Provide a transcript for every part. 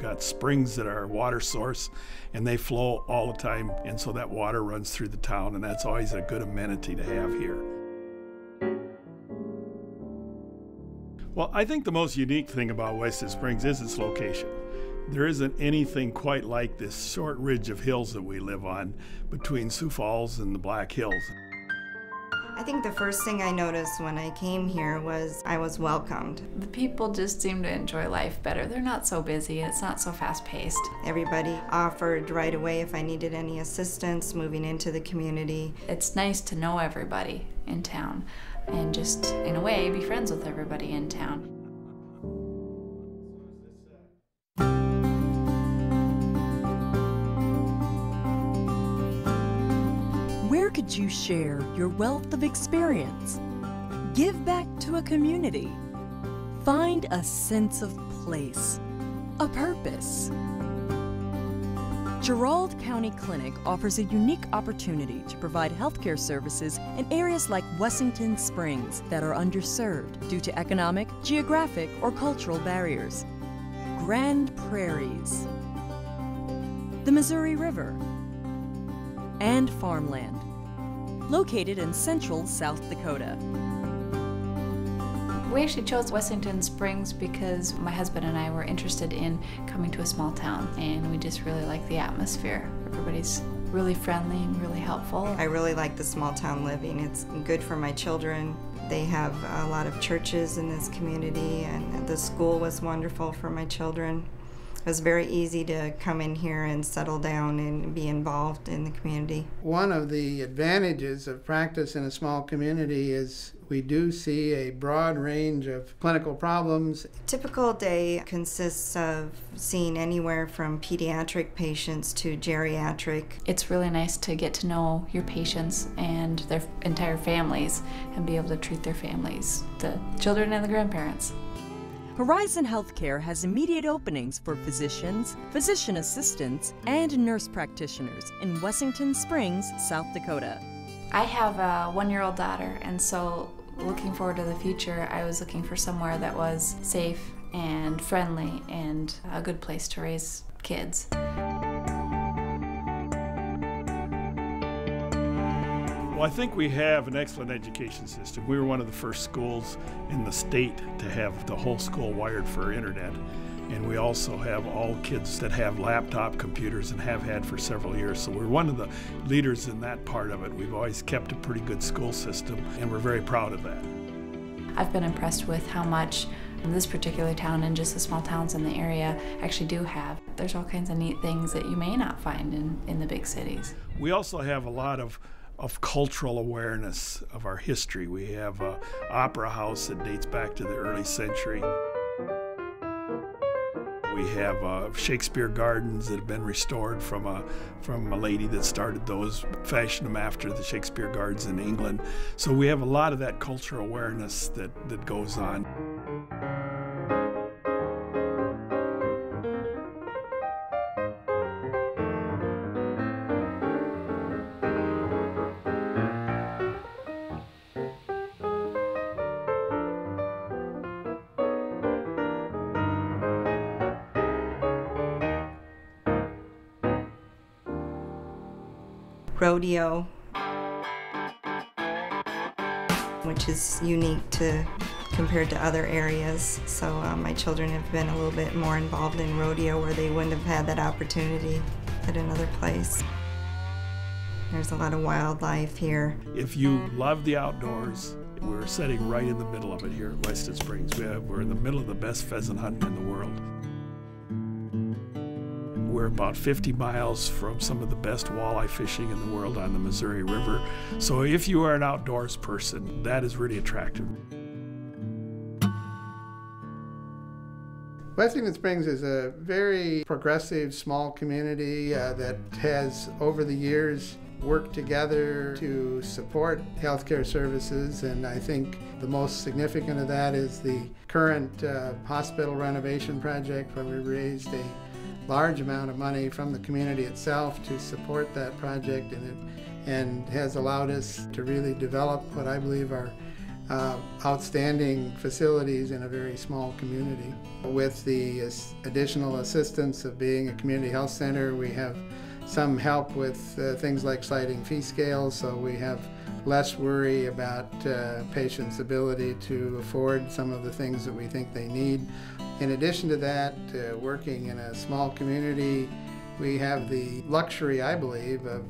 got springs that are our water source, and they flow all the time, and so that water runs through the town, and that's always a good amenity to have here. Well, I think the most unique thing about Wested Springs is its location. There isn't anything quite like this short ridge of hills that we live on between Sioux Falls and the Black Hills. I think the first thing I noticed when I came here was I was welcomed. The people just seem to enjoy life better. They're not so busy, it's not so fast-paced. Everybody offered right away if I needed any assistance moving into the community. It's nice to know everybody in town and just, in a way, be friends with everybody in town. Where could you share your wealth of experience? Give back to a community. Find a sense of place, a purpose. Gerald County Clinic offers a unique opportunity to provide healthcare services in areas like Wessington Springs that are underserved due to economic, geographic, or cultural barriers. Grand Prairies, the Missouri River, and farmland, located in central South Dakota. We actually chose Wessington Springs because my husband and I were interested in coming to a small town, and we just really like the atmosphere. Everybody's really friendly and really helpful. I really like the small town living. It's good for my children. They have a lot of churches in this community, and the school was wonderful for my children. It was very easy to come in here and settle down and be involved in the community. One of the advantages of practice in a small community is we do see a broad range of clinical problems. A typical day consists of seeing anywhere from pediatric patients to geriatric. It's really nice to get to know your patients and their entire families and be able to treat their families, the children and the grandparents. Horizon Healthcare has immediate openings for physicians, physician assistants, and nurse practitioners in Wessington Springs, South Dakota. I have a one-year-old daughter, and so looking forward to the future, I was looking for somewhere that was safe and friendly and a good place to raise kids. Well, I think we have an excellent education system. We were one of the first schools in the state to have the whole school wired for internet. And we also have all kids that have laptop computers and have had for several years. So we're one of the leaders in that part of it. We've always kept a pretty good school system, and we're very proud of that. I've been impressed with how much this particular town and just the small towns in the area actually do have. There's all kinds of neat things that you may not find in the big cities. We also have a lot of cultural awareness of our history. We have an opera house that dates back to the early century. We have Shakespeare Gardens that have been restored from a lady that started those, fashioned them after the Shakespeare Gardens in England. So we have a lot of that cultural awareness that goes on. Rodeo, which is unique compared to other areas. So my children have been a little bit more involved in rodeo where they wouldn't have had that opportunity at another place. There's a lot of wildlife here. If you love the outdoors, we're sitting right in the middle of it here at Wested Springs. We're in the middle of the best pheasant hunting in the world. We're about 50 miles from some of the best walleye fishing in the world on the Missouri River. So if you are an outdoors person, that is really attractive. Wessington Springs is a very progressive small community that has over the years worked together to support healthcare services, and I think the most significant of that is the current hospital renovation project, where we raised a large amount of money from the community itself to support that project, and has allowed us to really develop what I believe are outstanding facilities in a very small community. With the additional assistance of being a community health center, we have some help with things like sliding fee scales, so we have less worry about patients' ability to afford some of the things that we think they need. In addition to that, working in a small community, we have the luxury, I believe, of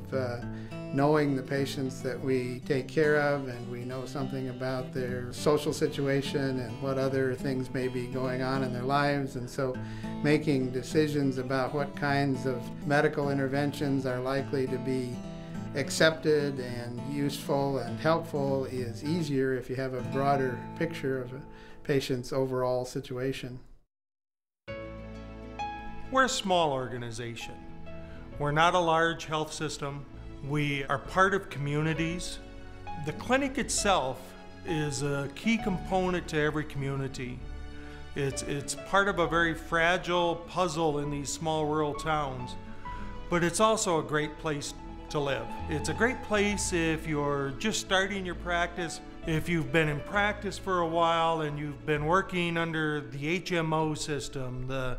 knowing the patients that we take care of, and we know something about their social situation and what other things may be going on in their lives. And so making decisions about what kinds of medical interventions are likely to be accepted and useful and helpful is easier if you have a broader picture of a patient's overall situation. We're a small organization. We're not a large health system. We are part of communities. The clinic itself is a key component to every community. It's part of a very fragile puzzle in these small rural towns, but it's also a great place to live. It's a great place if you're just starting your practice, if you've been in practice for a while and you've been working under the HMO system, the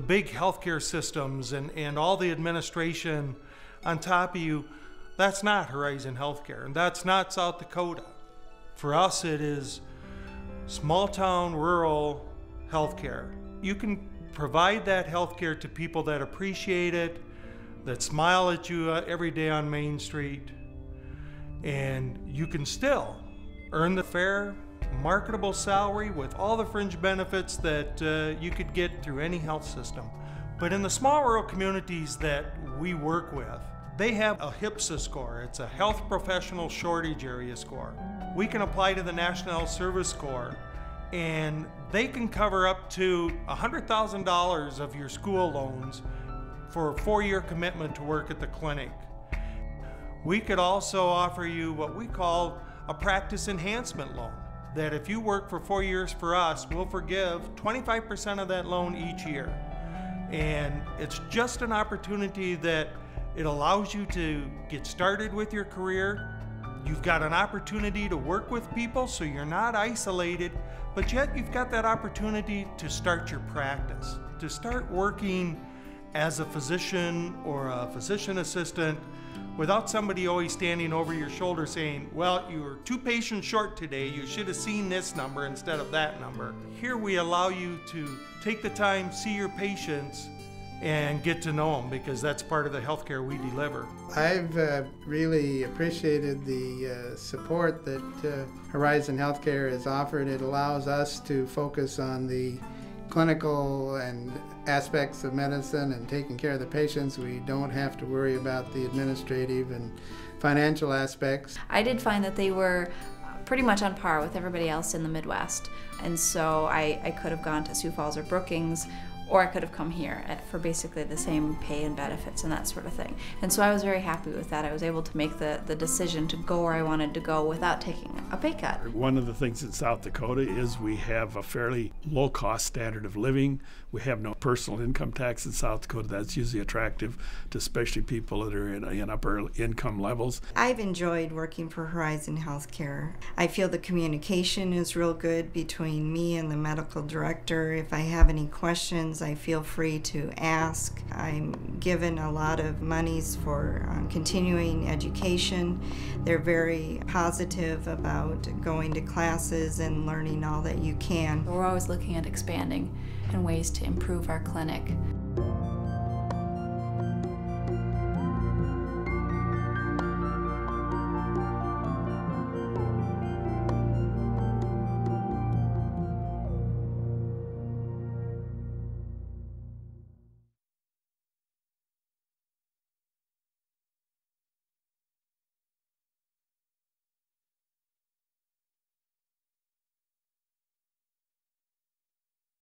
big healthcare systems and all the administration on top of you. That's not Horizon Healthcare, and that's not South Dakota. For us, it is small town, rural healthcare. You can provide that healthcare to people that appreciate it, that smile at you every day on Main Street, and you can still earn the fair, marketable salary with all the fringe benefits that you could get through any health system. But in the small rural communities that we work with, they have a HPSA score. It's a Health Professional Shortage Area score. We can apply to the National Health Service score, and they can cover up to $100,000 of your school loans for a 4-year commitment to work at the clinic. We could also offer you what we call a practice enhancement loan, that if you work for 4 years for us, we'll forgive 25% of that loan each year. And it's just an opportunity that it allows you to get started with your career. You've got an opportunity to work with people, so you're not isolated, but yet you've got that opportunity to start your practice, to start working as a physician or a physician assistant without somebody always standing over your shoulder saying, well, you were 2 patients short today, you should have seen this number instead of that number. Here we allow you to take the time, see your patients, and get to know them, because that's part of the healthcare we deliver. I've really appreciated the support that Horizon Healthcare has offered. It allows us to focus on the clinical and aspects of medicine and taking care of the patients. We don't have to worry about the administrative and financial aspects. I did find that they were pretty much on par with everybody else in the Midwest, and so I could have gone to Sioux Falls or Brookings, or I could have come here for basically the same pay and benefits and that sort of thing. And so I was very happy with that. I was able to make the decision to go where I wanted to go without taking a pay cut. One of the things in South Dakota is we have a fairly low-cost standard of living. We have no personal income tax in South Dakota. That's usually attractive to especially people that are in upper income levels. I've enjoyed working for Horizon Healthcare. I feel the communication is real good between me and the medical director. If I have any questions, I feel free to ask. I'm given a lot of monies for continuing education. They're very positive about going to classes and learning all that you can. We're always looking at expanding and ways to improve our clinic.